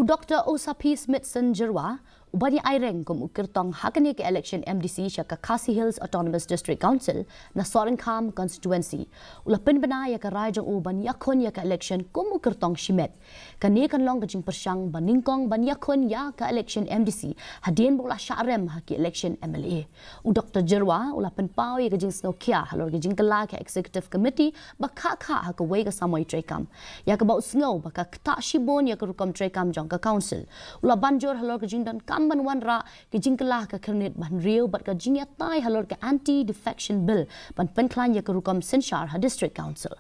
Dr. Osapi Smithson Jerwa, ubani aireng kum ukirtong hakani ke election MDC syaka Khasi Hills Autonomous District Council na Sorenkam constituency. Ulapin bana ya ka rajang uban yakon ya ka election kum ukirtong shimet. Kani kan long kajing persyang baningkong ban yakon ya ka election MDC hadien bola syarem haki election MLA. Dr. Jerwa ulapin pau ya kajing snowkia halor kajing kala ke executive committee bakaka haka wega samoy trekam. Ya ka bau snow baka tak shibon ya ka rukam trekam jong ka council. Ula banjur halor kajing dan kamban wanra kajing kelah ka kernet ban riau bat kajing ya tai halor ka anti defection bill ban penklan ya ka rukam Sinshar ha district council.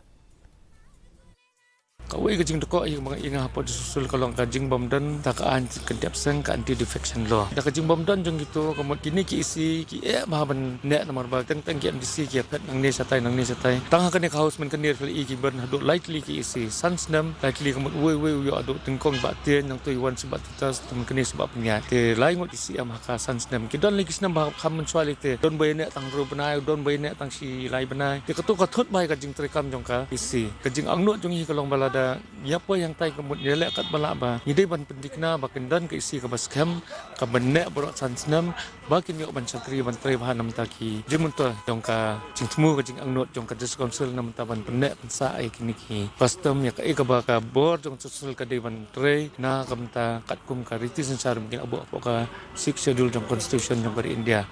Kawai kajing toko yang mga inga po disusul kalong kajing bomdan takaan kentiap seng ka anti defection law. Da kajing bomdan jong gitu kamot kini ki isi ki mahaban nek nomor bal teng ki MDC ki pet nang ne satai tang hakane ka house men kanir kali ki ban hadu likely ki isi sansnam likely kamot we yo adu tengkong batien nang tuiwan sebab titas temen kini sebab punya te lain ngot isi am haka sansnam ki don lagi snam ba kam mensuali te don bay nek tang ru benai don bay nek tang si lai benai ki ketu ka thot bai kajing trekam jong ka isi kajing angnut jong hi kalong balada apa yang tai kemud nyelek kat balak ba nyidai ban pendikna bakin dan ke isi ke baskem ke benek borok sansnam bakin yok ban santri ban tre bahan nam taki jimunta jongka jingtemu ke jing angnut jongka dis council nam ta ban benek pensa ai kiniki custom ya ke ba ka bor jong susul ke ban tre na kamta kat kum ka riti sensar mungkin abu apa ka 6 schedule jong constitution jong dari India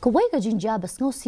Kawai kajing jabas ngosi